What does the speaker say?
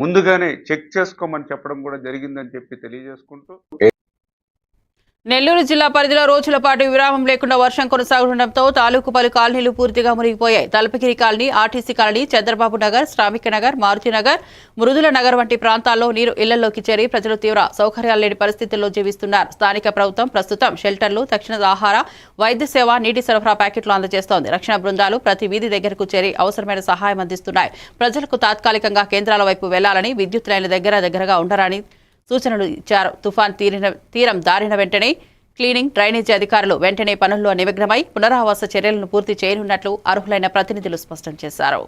ముందుగానే చెక్ చేసుకోమని చెప్పడం కూడా జరిగిందని చెప్పి తెలియజేసుకుంటూ నెల్లూరు జిల్లా పరిధిలో రోజుల పాటు విరామం లేకుండా వర్షం కొనసాగుతుండటంతో తాలూకు పలు కాలనీలు పూర్తిగా మునిగిపోయాయి. Talapagiri colony, RTC colony, Chandrababu Nagar, Shramika Nagar, Maruti Nagar, Mrudula Nagar వంటి ప్రాంతాల్లో నీరు ఇళ్లలోకి చేరి ప్రజలు తీవ్ర సౌకర్యాలు లేని పరిస్థితుల్లో జీవిస్తున్నారు. స్థానిక ప్రభుత్వం ప్రస్తుతం షెల్టర్లు, తక్షణ ఆహార, వైద్య సేవ, నీటి సరఫరా ప్యాకెట్లు అందజేస్తోంది. రక్షణ బృందాలు ప్రతి వీధి దగ్గరకు చేరి అవసరమైన సహాయం అందిస్తున్నాయి. ప్రజలకు తాత్కాలికంగా కేంద్రాల వైపు వెళ్లాలని, విద్యుత్ లైన్ల దగ్గరగా ఉండరని సూచనలు ఇచ్చారు. తుఫాన్ తీరం దారిన వెంటనే క్లీనింగ్, డ్రైనేజీ అధికారులు వెంటనే పనుల్లో నిమగ్నమై పునరావాస చర్యలను పూర్తి చేయనున్నట్లు అర్హులైన ప్రతినిధులు స్పష్టం చేశారు.